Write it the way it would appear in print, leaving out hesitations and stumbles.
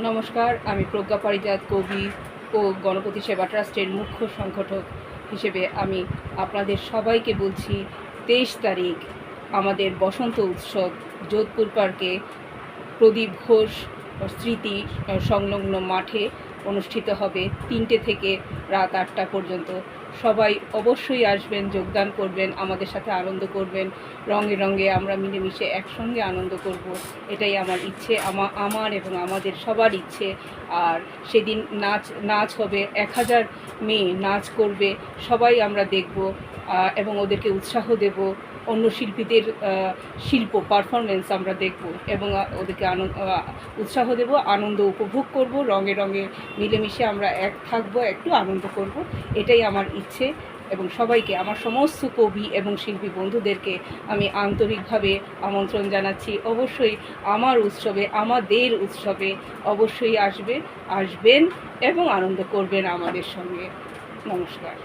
নমস্কার, আমি প্রজ্ঞা পারিজাত, কবি ও গণপতি সেবা ট্রাস্টের মুখ্য সংগঠক হিসেবে আমি আপনাদের সবাইকে বলছি 23 তারিখ আমাদের বসন্ত উৎসব যোধপুর পার্কে প্রদীপ ঘোষ স্মৃতি সংলগ্ন মাঠে অনুষ্ঠিত হবে 3টে থেকে রাত 8টা পর্যন্ত। সবাই অবশ্যই আসবেন, যোগদান করবেন, আমাদের সাথে আনন্দ করবেন। রঙে রঙে আমরা মিলেমিশে একসঙ্গে আনন্দ করব, এটাই আমার ইচ্ছে, আমার এবং আমাদের সবার ইচ্ছে। আর সেদিন নাচ হবে, 1000 মেয়ে নাচ করবে, সবাই আমরা দেখব এবং ওদেরকে উৎসাহ দেব। অন্য শিল্পীদের শিল্প পারফরমেন্স আমরা দেখব এবং ওদেরকে উৎসাহ দেব, আনন্দ উপভোগ করব। রঙে রঙে মিলেমিশে আমরা এক থাকবো, একটু আনন্দ করব, এটাই আমার ইচ্ছে। এবং সবাইকে, আমার সমস্ত কবি এবং শিল্পী বন্ধুদেরকে আমি আন্তরিকভাবে আমন্ত্রণ জানাচ্ছি। অবশ্যই আমার উৎসবে, আমাদের উৎসবে অবশ্যই আসবেন এবং আনন্দ করবেন আমাদের সঙ্গে। নমস্কার।